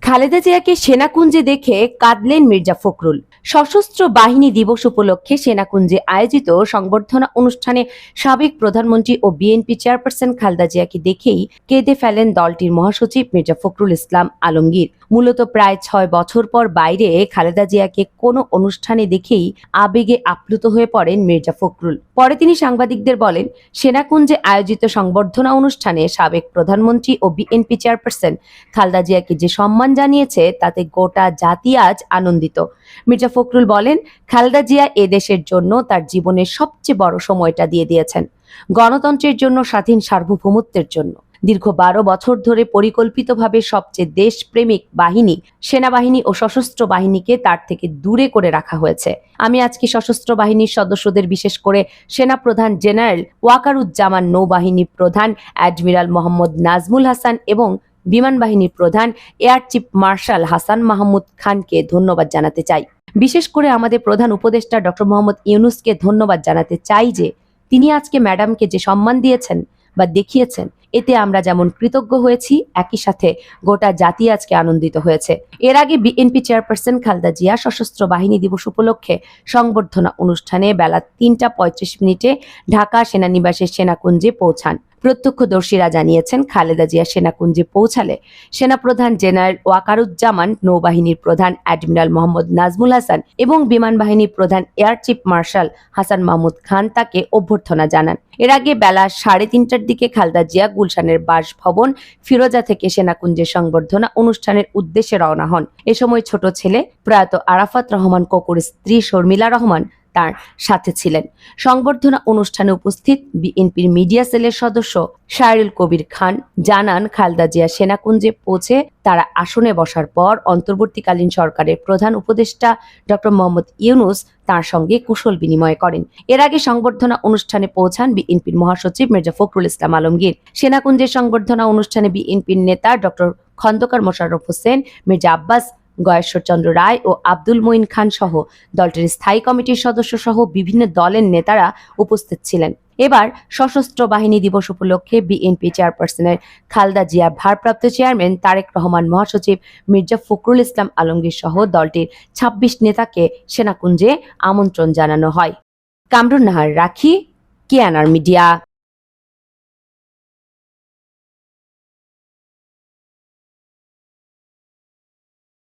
খালেদা জিয়াকে সেনাকুঞ্জে দেখে কাঁদলেন মির্জা ফখরুল। সশস্ত্র বাহিনী দিবস উপলক্ষে সেনাকুঞ্জে আয়োজিত সংবর্ধনা অনুষ্ঠানে সাবেক প্রধানমন্ত্রী ও বিএনপি চেয়ারপারসন খালেদা জিয়াকে দেখেই কেঁদে ফেলেন দলটির মহাসচিব মির্জা ফখরুল ইসলাম আলমগীর। মূলত প্রায় ৬ বছর পর বাইরে খালেদা জিয়াকে কোনো অনুষ্ঠানে দেখেই আবেগে আপ্লুত হয়ে পড়েন মির্জা ফখরুল। পরে তিনি সাংবাদিকদের বলেন, সেনাকুঞ্জে আয়োজিত সংবর্ধনা অনুষ্ঠানে সাবেক প্রধানমন্ত্রী ও বিএনপি চেয়ারপারসন খালেদা জিয়াকে যে সম্মান জানিয়েছে তাতে গোটা জাতি আজ আনন্দিত। মির্জা ফখরুল বলেন, খালেদা জিয়া এদেশের জন্য তার জীবনের সবচেয়ে বড় সময়টা দিয়ে দিয়েছেন, গণতন্ত্রের জন্য, স্বাধীন সার্বভৌমত্বের জন্য। দীর্ঘ ১২ বছর ধরে পরিকল্পিতভাবে সবচেয়ে দেশপ্রেমিক বাহিনী, সেনাবাহিনী ও সশস্ত্র বাহিনীকে তার থেকে দূরে করে রাখা হয়েছে। আমি আজকে সশস্ত্র বাহিনীর সদস্যদের, বিশেষ করে সেনাপ্রধান জেনারেল ওয়াকারুজ্জামান, নৌবাহিনী প্রধান অ্যাডমিরাল মোহাম্মদ নাজমুল হাসান এবং বিমান বাহিনীর প্রধান air chief marshal Hasan Mahmud খানকে ধন্যবাদ জানাতে চাই। বিশেষ করে আমাদের প্রধান উপদেষ্টা ডক্টর মোহাম্মদ ইউনূসকে ধন্যবাদ জানাতে চাই যে তিনি আজকে ম্যাডামকে যে সম্মান দিয়েছেন বা দেখিয়েছেন, এতে আমরা যেমন কৃতজ্ঞ হয়েছি, একই সাথে গোটা জাতি আজকে আনন্দিত হয়েছে। এর আগে বিএনপি চেয়ারপারসন খালেদা জিয়া সশস্ত্র বাহিনী দিবস উপলক্ষে সংবর্ধনা অনুষ্ঠানে বেলা ৩টা ৩৫ ঢাকা সেনানিবাসের সেনাকুঞ্জে পৌঁছান। প্রত্যক্ষদর্শীরা জানিয়েছেন, খালেদা জিয়া সেনাকুঞ্জে পৌঁছালে সেনাপ্রধান জেনারেল ওয়াকারুজ্জামান, নৌবাহিনীর প্রধান অ্যাডমিরাল মোহাম্মদ নাজমুল হাসান এবং বিমান বাহিনীর প্রধান air chief marshal Hasan Mahmud Khan তাকে অভ্যর্থনা জানান। এর আগে বেলা ৩:৩০টার দিকে খালেদা জিয়া গুলশানের বাসভবন ফিরোজা থেকে সেনাকুঞ্জের সংবর্ধনা অনুষ্ঠানের উদ্দেশ্যে রওনা হন। এ সময় ছোট ছেলে প্রয়াত আরাফাত রহমান কোকুর স্ত্রী শর্মিলা রহমান তার সাথে ছিলেন। সংবর্ধনা অনুষ্ঠানে উপস্থিত বিএনপির মিডিয়া সেলের সদস্য শায়রুল কবির খান জানান, খালেদা জিয়া সেনাকুঞ্জে পৌঁছে তারা আসনে বসার পর অন্তর্বর্তীকালীন সরকারের প্রধান উপদেষ্টা ডক্টর মোহাম্মদ ইউনূস তার সঙ্গে কুশল বিনিময় করেন। এর আগে সংবর্ধনা অনুষ্ঠানে পৌঁছান বিএনপির মহাসচিব মির্জা ফখরুল ইসলাম আলমগীর। সেনাকুঞ্জের সংবর্ধনা অনুষ্ঠানে বিএনপির নেতা ডক্টর খন্দকার মোশাররফ হোসেন, মির্জা আব্বাস, গয়েশ্বরচন্দ্র রায় ও আব্দুল মঈন খান সহ দলটির স্থায়ী কমিটির সদস্য সহ বিভিন্ন দলের নেতারা উপস্থিত ছিলেন। এবার সশস্ত্র বাহিনী দিবস উপলক্ষে বিএনপি চেয়ারপারসনের খালেদা জিয়ার ভারপ্রাপ্ত চেয়ারম্যান তারেক রহমান, মহাসচিব মির্জা ফখরুল ইসলাম আলমগীর সহ দলটির ২৬ নেতাকে সেনাকুঞ্জে আমন্ত্রণ জানানো হয়। কামরুন নাহার, রাখি, কেএনআর মিডিয়া।